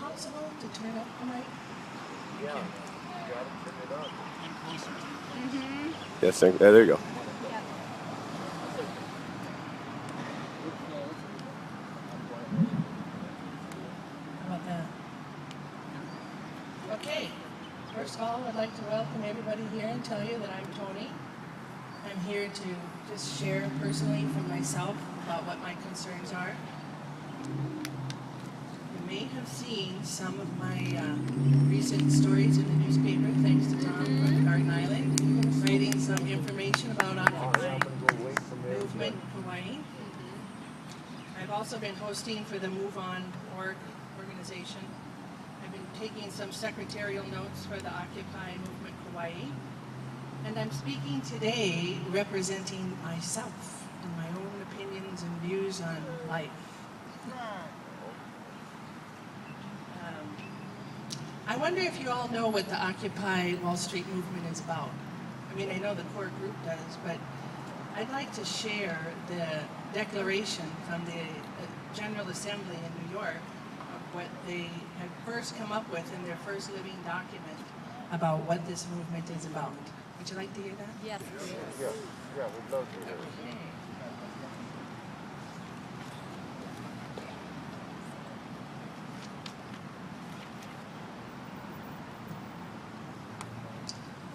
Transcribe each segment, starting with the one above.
possible to turn up the mic? Yeah, you gotta turn it up. And closer. Yes, there you go. How about that? Okay. First of all, I'd like to welcome everybody here and tell you that I'm Tony. I'm here to just share personally from myself about what my concerns are. You may have seen some of my recent stories in the newspaper, thanks to Tom from Garden Island, writing some information about Occupy movement in Hawaii. I've also been hosting for the Move On organization. I've been taking some secretarial notes for the Occupy movement Hawaii. And I'm speaking today representing myself and my own opinions and views on life. I wonder if you all know what the Occupy Wall Street movement is about. I mean, I know the core group does, but I'd like to share the declaration from the General Assembly in New York of what they had first come up with in their first living document about what this movement is about. Would you like to hear that? Yes, please. Yeah, we'd love to hear it. Okay.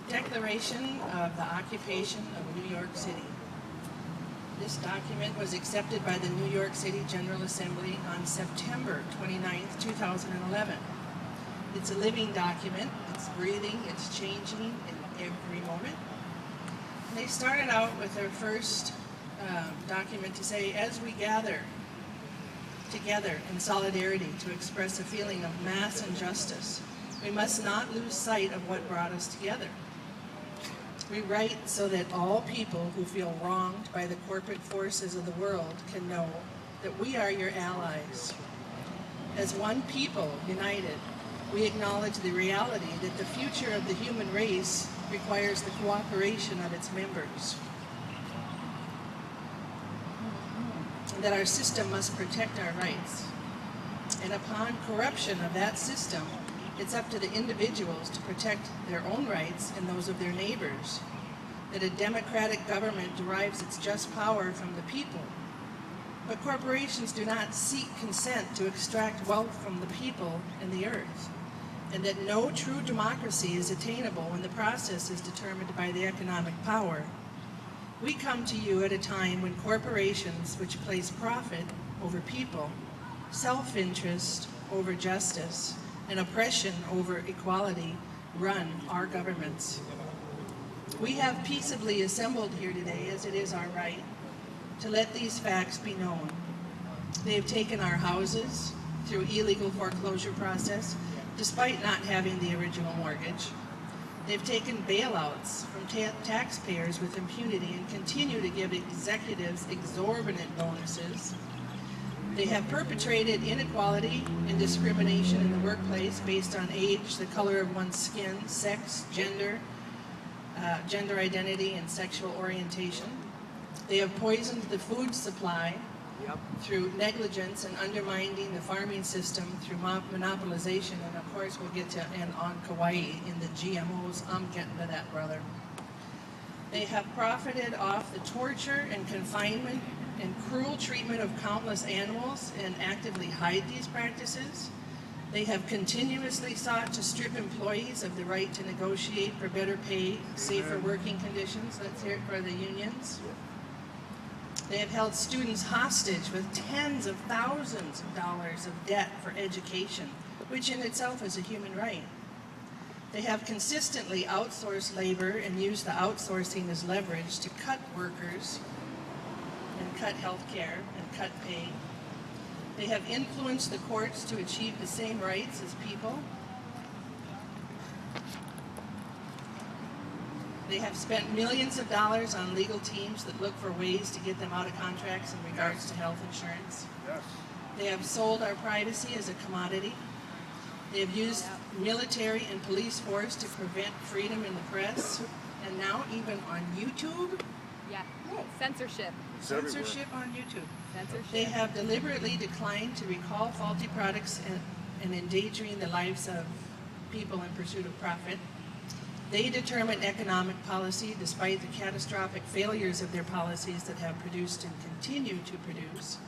Declaration of the Occupation of New York City. This document was accepted by the New York City General Assembly on September 29th, 2011. It's a living document, it's breathing, it's changing in every moment. And they started out with their first document to say, as we gather together in solidarity to express a feeling of mass injustice, we must not lose sight of what brought us together. We write so that all people who feel wronged by the corporate forces of the world can know that we are your allies. As one people united, we acknowledge the reality that the future of the human race requires the cooperation of its members, and that our system must protect our rights. And upon corruption of that system, it's up to the individuals to protect their own rights and those of their neighbors. That a democratic government derives its just power from the people. But corporations do not seek consent to extract wealth from the people and the earth. And that no true democracy is attainable when the process is determined by the economic power. We come to you at a time when corporations, which place profit over people, self-interest over justice, and oppression over equality, run our governments. We have peaceably assembled here today, as it is our right, to let these facts be known. They have taken our houses through illegal foreclosure process, despite not having the original mortgage. They've taken bailouts from taxpayers with impunity and continue to give executives exorbitant bonuses. They have perpetrated inequality and discrimination in the workplace based on age, the color of one's skin, sex, gender identity, and sexual orientation. They have poisoned the food supply through negligence and undermining the farming system through monopolization. And of course, we'll get to and on Kauai in the GMOs. I'm getting to that, brother. They have profited off the torture and confinement and cruel treatment of countless animals and actively hide these practices. They have continuously sought to strip employees of the right to negotiate for better pay, safer working conditions. Let's hear it for the unions. They have held students hostage with tens of thousands of dollars of debt for education, which in itself is a human right. They have consistently outsourced labor and used the outsourcing as leverage to cut workers and cut health care and cut pay. They have influenced the courts to achieve the same rights as people. They have spent millions of dollars on legal teams that look for ways to get them out of contracts in regards to health insurance. Yes. They have sold our privacy as a commodity. They have used military and police force to prevent freedom in the press. And now even on YouTube, Yeah. Censorship. censorship on YouTube. Censorship. They have deliberately declined to recall faulty products and endangering the lives of people in pursuit of profit. They determine economic policy despite the catastrophic failures of their policies that have produced and continue to produce.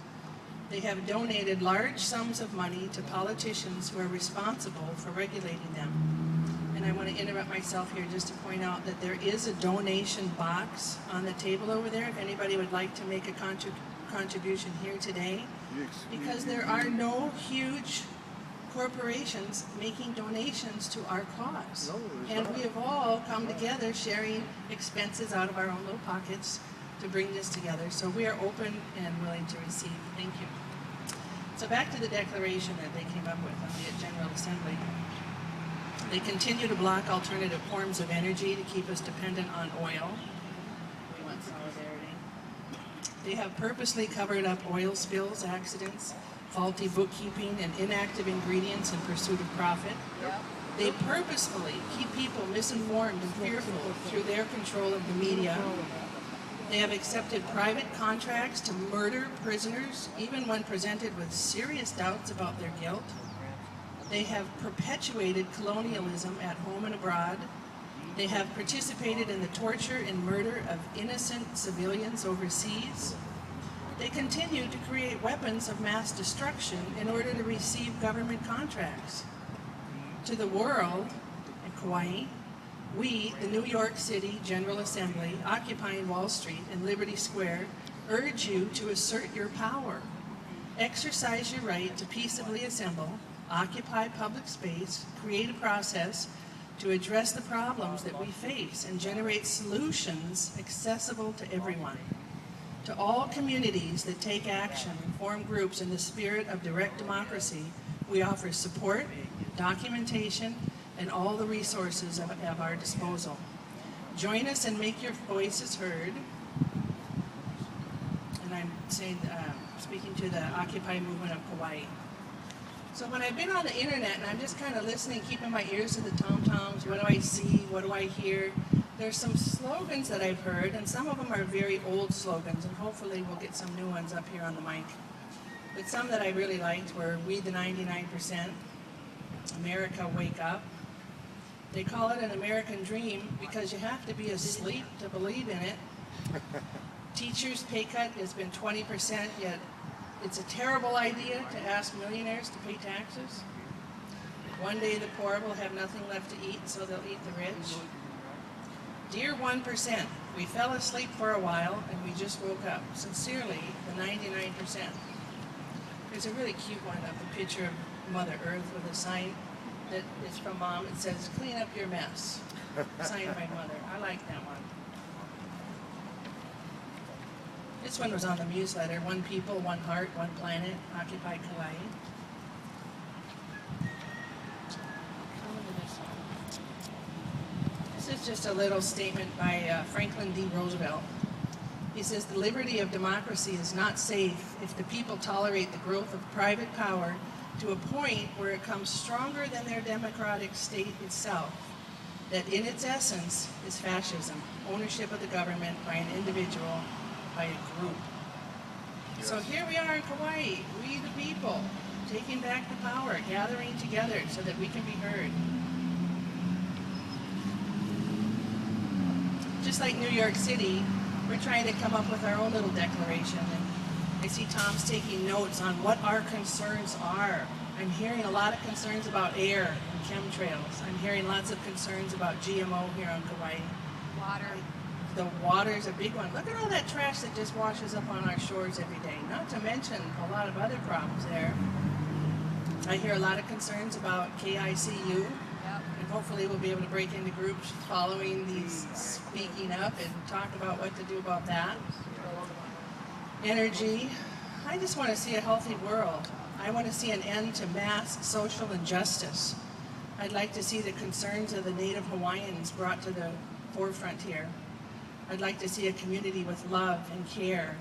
They have donated large sums of money to politicians who are responsible for regulating them. And I want to interrupt myself here just to point out that there is a donation box on the table over there if anybody would like to make a contribution here today, because there are no huge corporations making donations to our cause. And we have all come together sharing expenses out of our own little pockets to bring this together. So we are open and willing to receive. Thank you. So back to the declaration that they came up with on the General Assembly. They continue to block alternative forms of energy to keep us dependent on oil. We want solidarity. They have purposely covered up oil spills, accidents, faulty bookkeeping, and inactive ingredients in pursuit of profit. They purposefully keep people misinformed and fearful through their control of the media. They have accepted private contracts to murder prisoners, even when presented with serious doubts about their guilt. They have perpetuated colonialism at home and abroad. They have participated in the torture and murder of innocent civilians overseas. They continue to create weapons of mass destruction in order to receive government contracts. To the world, in Kauai, we, the New York City General Assembly, occupying Wall Street and Liberty Square, urge you to assert your power. Exercise your right to peaceably assemble, occupy public space, create a process to address the problems that we face and generate solutions accessible to everyone. To all communities that take action and form groups in the spirit of direct democracy, we offer support, documentation, and all the resources at our disposal. Join us and make your voices heard. And I'm saying, speaking to the Occupy movement of Kauai. So when I've been on the internet and I'm just kind of listening, keeping my ears to the tom-toms, what do I see, what do I hear? There's some slogans that I've heard, and some of them are very old slogans, and hopefully we'll get some new ones up here on the mic. But some that I really liked were "We the 99%, America Wake Up." They call it an American dream because you have to be asleep to believe in it. Teachers' pay cut has been 20%, yet it's a terrible idea to ask millionaires to pay taxes. One day the poor will have nothing left to eat, so they'll eat the rich. Dear 1%, we fell asleep for a while and we just woke up. Sincerely, the 99%. There's a really cute one of the picture of Mother Earth with a sign that is from Mom. It says, "Clean up your mess." Signed by Mother. I like that one. This one was on the newsletter. One people, one heart, one planet, Occupy Kauai. This is just a little statement by Franklin D. Roosevelt. He says, "The liberty of democracy is not safe if the people tolerate the growth of private power to a point where it comes stronger than their democratic state itself. That in its essence is fascism, ownership of the government by an individual, by a group." Yes. So here we are in Kauai, we the people, taking back the power, gathering together so that we can be heard. Just like New York City, we're trying to come up with our own little declaration. And I see Tom's taking notes on what our concerns are. I'm hearing a lot of concerns about air and chemtrails. I'm hearing lots of concerns about GMO here on Kauai. Water. The water's a big one. Look at all that trash that just washes up on our shores every day. Not to mention a lot of other problems there. I hear a lot of concerns about KICU. Yep. And hopefully we'll be able to break into groups following these speaking up and talk about what to do about that. Energy. I just want to see a healthy world. I want to see an end to mass social injustice. I'd like to see the concerns of the Native Hawaiians brought to the forefront here. I'd like to see a community with love and care.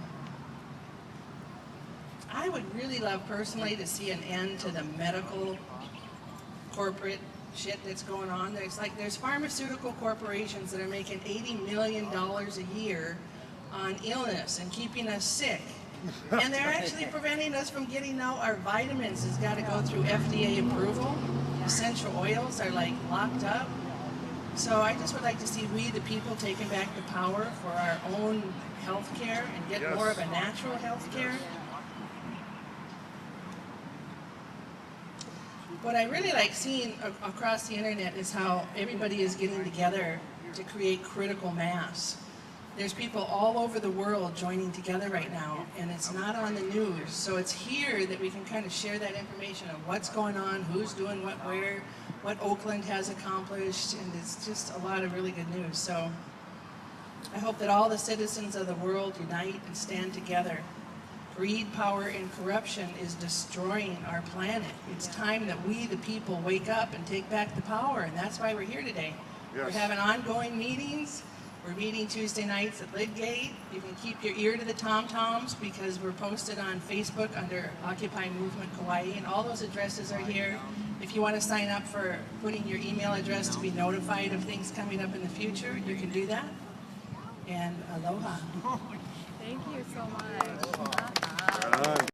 I would really love personally to see an end to the medical corporate shit that's going on. There's pharmaceutical corporations that are making $80 million a year on illness and keeping us sick. And they're actually preventing us from getting now our vitamins has got to go through FDA approval. Essential oils are like locked up. So I just would like to see we the people taking back the power for our own health care and get more of a natural health care. What I really like seeing across the internet is how everybody is getting together to create critical mass. There's people all over the world joining together right now, and it's not on the news. So it's here that we can kind of share that information of what's going on, who's doing what where, what Oakland has accomplished, and it's just a lot of really good news. So I hope that all the citizens of the world unite and stand together. Greed, power, and corruption is destroying our planet. It's time that we, the people, wake up and take back the power, and that's why we're here today. We're having ongoing meetings. We're meeting Tuesday nights at Lidgate. You can keep your ear to the tom-toms because we're posted on Facebook under Occupy Movement Kauai, and all those addresses are here. If you want to sign up for putting your email address to be notified of things coming up in the future, you can do that. And aloha. Thank you so much.